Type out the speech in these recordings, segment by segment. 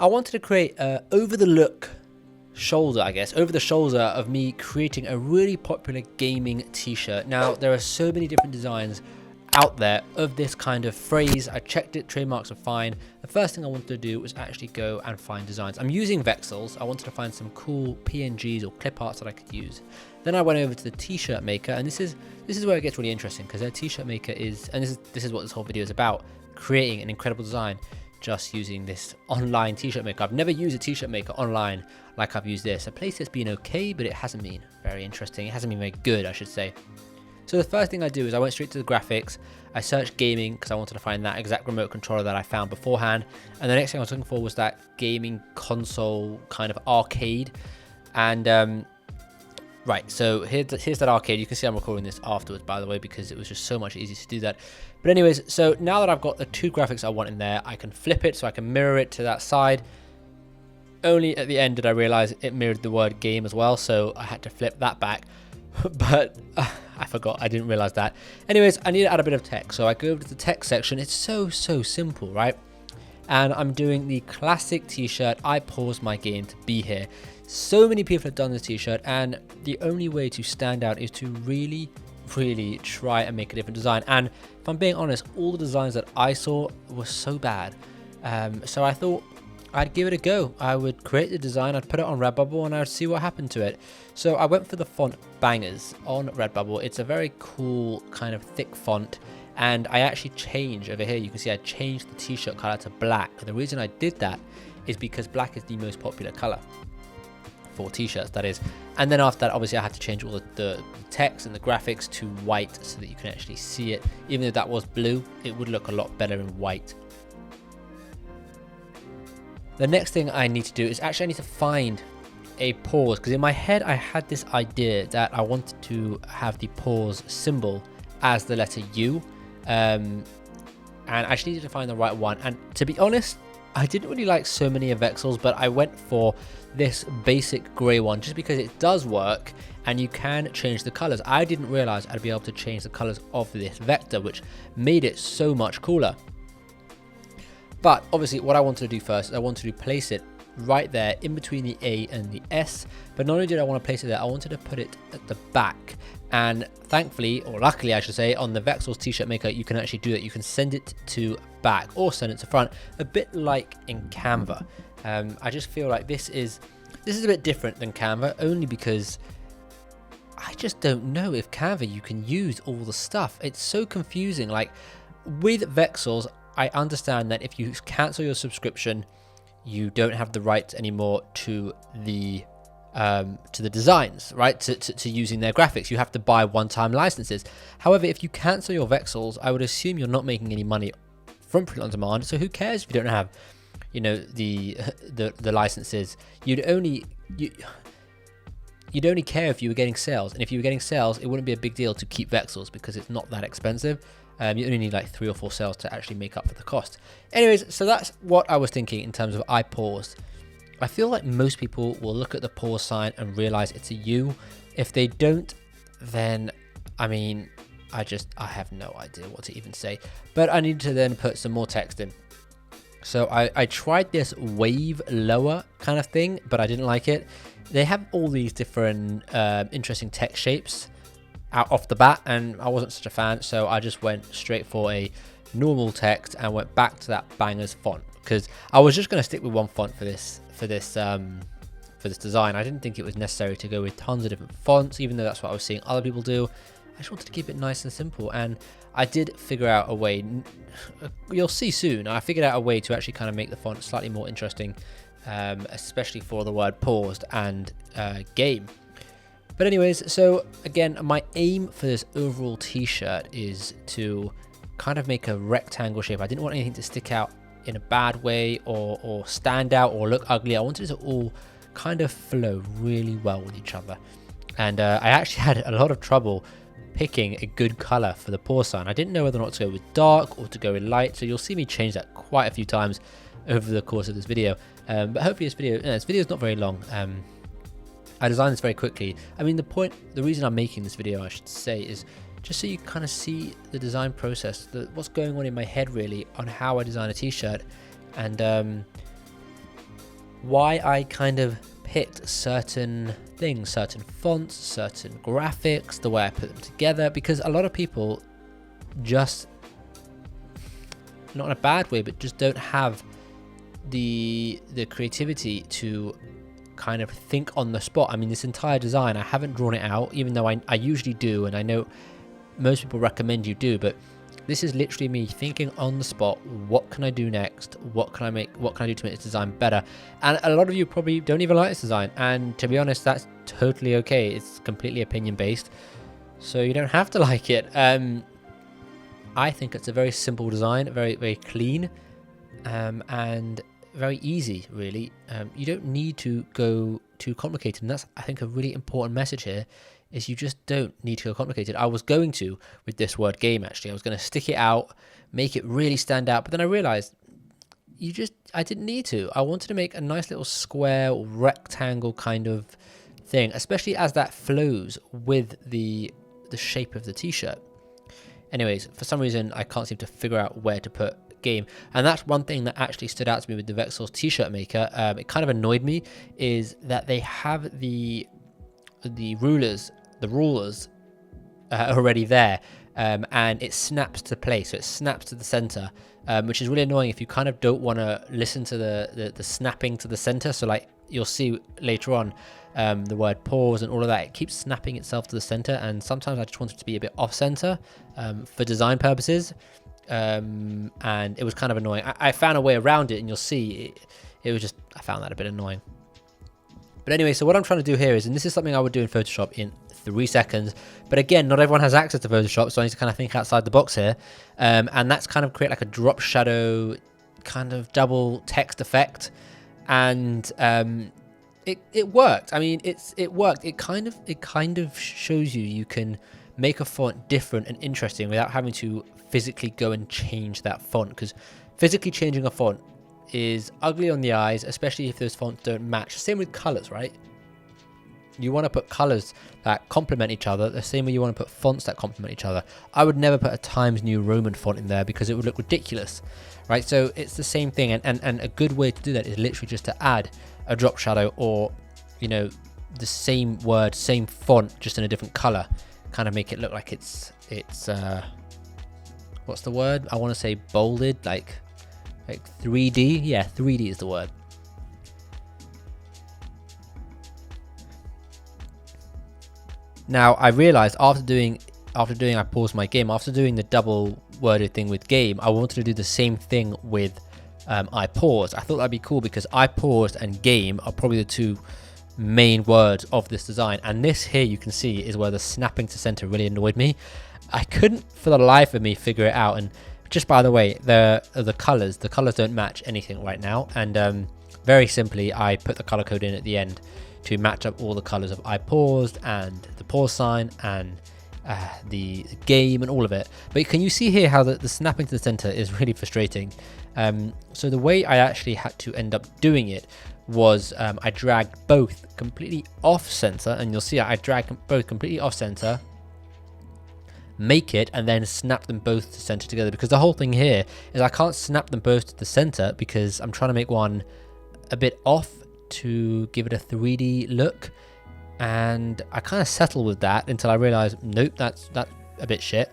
I wanted to create a over the look shoulder, I guess, over the shoulder of me creating a really popular gaming t-shirt. Now, there are so many different designs out there of this kind of phrase. I checked it, trademarks are fine. The first thing I wanted to do was actually go and find designs. I'm using Vexels. I wanted to find some cool PNGs or clip arts that I could use. Then I went over to the t-shirt maker, and this is where it gets really interesting, because their t-shirt maker is, and this is what this whole video is about, creating an incredible design just using this online t-shirt maker. I've never used a t-shirt maker online like I've used this. A place that's been okay, but it hasn't been very interesting. It hasn't been very good, I should say. So the first thing I do is I went straight to the graphics. I searched gaming because I wanted to find that exact remote controller that I found beforehand. And the next thing I was looking for was that gaming console kind of arcade. And right, so here's that arcade. You can see I'm recording this afterwards, by the way, because it was just so much easier to do that. But anyways, so now that I've got the two graphics I want in there, I can flip it so I can mirror it to that side. Only at the end did I realize it mirrored the word game as well, so I had to flip that back. But I forgot, I didn't realize that. Anyways, I need to add a bit of text, so I go over to the text section. It's so simple, right? And I'm doing the classic t-shirt, I paused my game to be here. So many people have done this t-shirt, and the only way to stand out is to really try and make a different design. And if I'm being honest, all the designs that I saw were so bad. So I thought I'd give it a go. I would create the design, I'd put it on Redbubble, and I'd see what happened to it. So I went for the font Bangers on Redbubble. It's a very cool kind of thick font, and I actually changed over here. You can see I changed the t-shirt color to black. And the reason I did that is because black is the most popular color for t-shirts, that is. And then after that, obviously I had to change all the text and the graphics to white so that you can actually see it. Even if that was blue, it would look a lot better in white. The next thing I need to do is actually I need to find a pause, because in my head I had this idea that I wanted to have the pause symbol as the letter U, and I just needed to find the right one. And to be honest, I didn't really like so many of Vexels, but I went for this basic grey one just because it does work and you can change the colors. I didn't realize I'd be able to change the colors of this vector, which made it so much cooler. But obviously what I wanted to do first is I wanted to place it right there in between the A and the S. But not only did I want to place it there, I wanted to put it at the back. And thankfully, or luckily I should say, on the Vexels t-shirt maker, you can actually do it. You can send it to back or send it to front, a bit like in Canva. I just feel like this is a bit different than Canva, only because I just don't know if Canva you can use all the stuff. It's so confusing. Like with Vexels, I understand that if you cancel your subscription, you don't have the rights anymore to the designs, right? To using their graphics. You have to buy one-time licenses. However, if you cancel your Vexels, I would assume you're not making any money from print on demand. So who cares if you don't have, you know, the licenses? You'd only care if you were getting sales, and if you were getting sales, it wouldn't be a big deal to keep Vexels because it's not that expensive. You only need like 3 or 4 sales to actually make up for the cost. Anyways, so that's what I was thinking in terms of I paused. I feel like most people will look at the pause sign and realize it's a U. If they don't, then I mean, I have no idea what to even say. But I need to then put some more text in. So I tried this wave lower kind of thing, but I didn't like it. They have all these different interesting text shapes out off the bat, and I wasn't such a fan, so I just went straight for a normal text and went back to that Bangers font, because I was just going to stick with one font for this design. I didn't think it was necessary to go with tons of different fonts, even though that's what I was seeing other people do. I just wanted to keep it nice and simple, and I did figure out a way. You'll see soon. I figured out a way to actually kind of make the font slightly more interesting, especially for the word paused and game. But anyways, so again, my aim for this overall t-shirt is to kind of make a rectangle shape. I didn't want anything to stick out in a bad way or stand out or look ugly. I wanted it to all kind of flow really well with each other. And I actually had a lot of trouble picking a good color for the pause sign. I didn't know whether or not to go with dark or to go with light. So you'll see me change that quite a few times over the course of this video. But hopefully this video is not very long. I designed this very quickly. I mean, the reason I'm making this video, I should say, is just so you kind of see the design process, what's going on in my head really on how I design a t-shirt. And why I kind of picked certain things, certain fonts, certain graphics, the way I put them together, because a lot of people just, not in a bad way, but just don't have the creativity to kind of think on the spot. I mean, this entire design, I haven't drawn it out, even though I usually do, and I know most people recommend you do, but this is literally me thinking on the spot, what can I do next? What can I make? What can I do to make this design better? And a lot of you probably don't even like this design. And to be honest, that's totally okay. It's completely opinion based. So you don't have to like it. I think it's a very simple design, very, very clean, and very easy, really. You don't need to go too complicated. And that's, I think, a really important message here. Is you just don't need to go complicated. I was going to with this word game, actually. I was going to stick it out, make it really stand out, but then I realized I didn't need to. I wanted to make a nice little square or rectangle kind of thing, especially as that flows with the shape of the t-shirt. Anyways, for some reason, I can't seem to figure out where to put game. And that's one thing that actually stood out to me with the Vexels t-shirt maker. It kind of annoyed me, is that they have the rulers already there, and it snaps to place, so it snaps to the center, which is really annoying if you kind of don't want to listen to the snapping to the center. So like you'll see later on, the word pause and all of that, it keeps snapping itself to the center, and sometimes I just want it to be a bit off center for design purposes, and it was kind of annoying. I found a way around it, and you'll see it was just, I found that a bit annoying. But anyway, so what I'm trying to do here is, and this is something I would do in Photoshop in 3 seconds, but again, not everyone has access to Photoshop, so I need to kind of think outside the box here, and that's kind of create like a drop shadow kind of double text effect, and it worked. I mean, it worked. It kind of shows you can make a font different and interesting without having to physically go and change that font, because physically changing a font is ugly on the eyes, especially if those fonts don't match. Same with colors, right? You want to put colors that complement each other the same way you want to put fonts that complement each other. I would never put a Times New Roman font in there because it would look ridiculous, right? So it's the same thing, and a good way to do that is literally just to add a drop shadow, or you know, the same word, same font, just in a different color, kind of make it look like it's what's the word? I want to say bolded, like 3D. Yeah, 3D is the word. Now I realized after doing I paused my game, after doing the double worded thing with game, I wanted to do the same thing with I paused. I thought that'd be cool because I paused and game are probably the two main words of this design, and this here you can see is where the snapping to center really annoyed me. I couldn't for the life of me figure it out. And just by the way, the colors don't match anything right now, and very simply I put the color code in at the end to match up all the colors of I paused and the pause sign and the game and all of it. But can you see here how the snapping to the center is really frustrating? So the way I actually had to end up doing it was I dragged both completely off center, and you'll see I dragged both completely off center, make it, and then snap them both to center together, because the whole thing here is I can't snap them both to the center because I'm trying to make one a bit off to give it a 3D look, and I kind of settled with that until I realized, nope, that's a bit shit.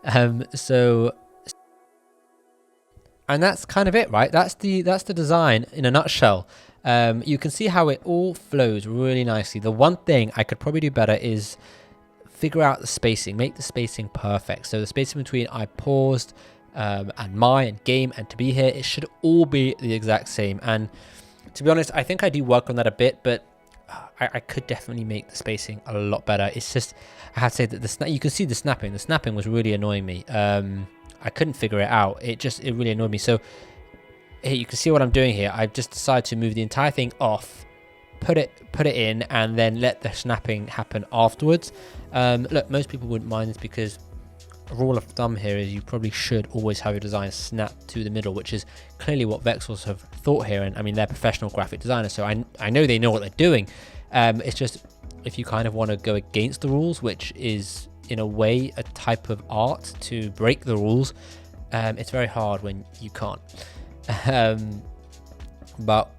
And that's kind of it, right? That's the design in a nutshell. You can see how it all flows really nicely. The one thing I could probably do better is figure out the spacing, make the spacing perfect. So the spacing between I paused and my and game and to be here, it should all be the exact same. And to be honest, I think I do work on that a bit, but I could definitely make the spacing a lot better. It's just, I have to say that you can see the snapping was really annoying me. I couldn't figure it out. It really annoyed me. So here you can see what I'm doing here. I've just decided to move the entire thing off, put it in, and then let the snapping happen afterwards. Look, most people wouldn't mind this because a rule of thumb here is you probably should always have your design snap to the middle, which is clearly what Vexels have thought here. And I mean, they're professional graphic designers, so I know they know what they're doing. It's just, if you kind of want to go against the rules, which is in a way a type of art to break the rules, it's very hard when you can't. But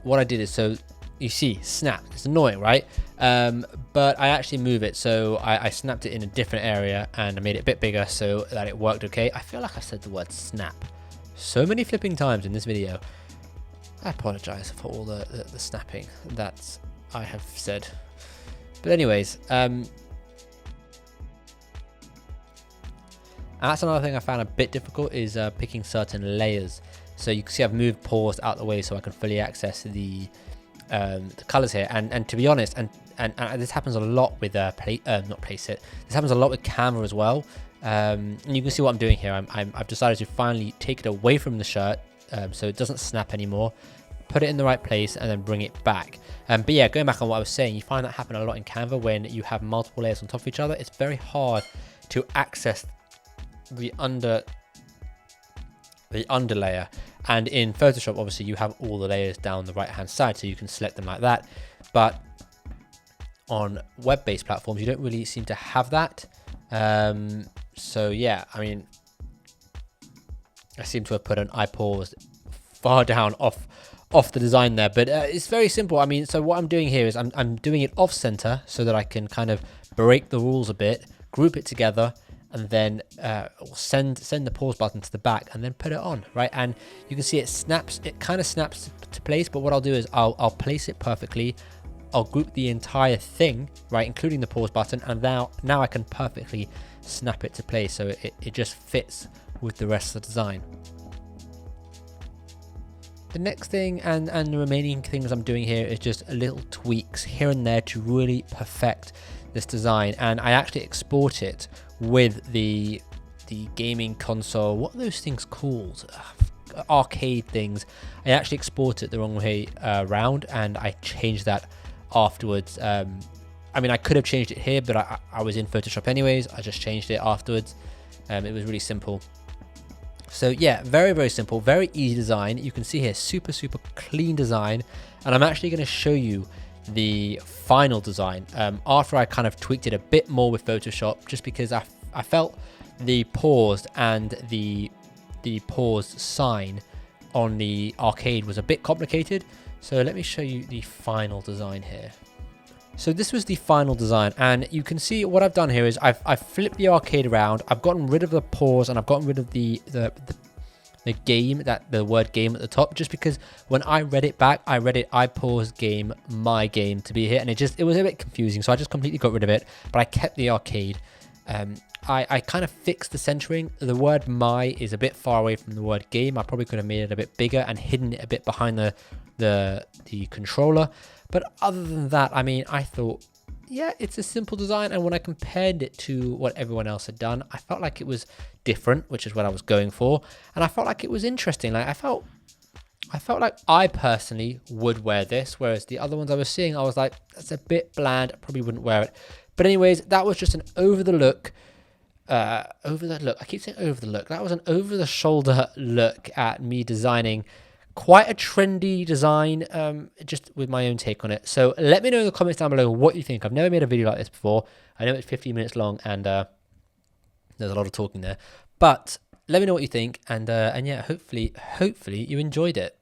what I did is, so you see, snap. It's annoying, right? But I actually move it. So I snapped it in a different area and I made it a bit bigger so that it worked okay. I feel like I said the word snap so many flipping times in this video. I apologize for all the snapping that I have said. But anyways, and that's another thing I found a bit difficult is picking certain layers. So you can see I've moved pores out the way so I can fully access the colors here. And to be honest, and this happens a lot with not Playset. This happens a lot with Canva as well. And you can see what I'm doing here. I've decided to finally take it away from the shirt so it doesn't snap anymore. Put it in the right place and then bring it back. But yeah, going back on what I was saying, you find that happen a lot in Canva when you have multiple layers on top of each other. It's very hard to access the underlayer, and in Photoshop obviously you have all the layers down the right hand side so you can select them like that, but on web-based platforms you don't really seem to have that. So yeah, I mean, I seem to have put an I paused far down off the design there, but it's very simple. I mean, so what I'm doing here is I'm doing it off center so that I can kind of break the rules a bit, group it together, and then send the pause button to the back and then put it on, right? And you can see it snaps, it kind of snaps to place, but what I'll do is I'll place it perfectly. I'll group the entire thing, right, including the pause button, and now I can perfectly snap it to place so it just fits with the rest of the design. The next thing and the remaining things I'm doing here is just little tweaks here and there to really perfect this design, and I actually export it with the gaming console. What are those things called? Arcade things. I actually export it the wrong way around, and I changed that afterwards. I mean, I could have changed it here, but I was in Photoshop anyways. I just changed it afterwards. It was really simple. So yeah, very simple, very easy design. You can see here, super clean design, and I'm actually going to show you the final design after I kind of tweaked it a bit more with Photoshop, just because I felt the paused and the paused sign on the arcade was a bit complicated. So let me show you the final design here. So this was the final design, and you can see what I've done here is I've flipped the arcade around. I've gotten rid of the pause and I've gotten rid of the game, the word game at the top, just because when I read it back, I read it I pause game, my game to be here, and it was a bit confusing, so I just completely got rid of it, but I kept the arcade. I kind of fixed the centering. The word my is a bit far away from the word game. I probably could have made it a bit bigger and hidden it a bit behind the controller. But other than that, I mean, I thought, yeah, it's a simple design. And when I compared it to what everyone else had done, I felt like it was different, which is what I was going for. And I felt like it was interesting. Like I felt like I personally would wear this, whereas the other ones I was seeing, I was like, that's a bit bland. I probably wouldn't wear it. But anyways, that was just an over the look. I keep saying over the look. That was an over the shoulder look at me designing quite a trendy design, just with my own take on it. So let me know in the comments down below what you think. I've never made a video like this before. I know it's 15 minutes long and there's a lot of talking there, but let me know what you think, and yeah, hopefully you enjoyed it.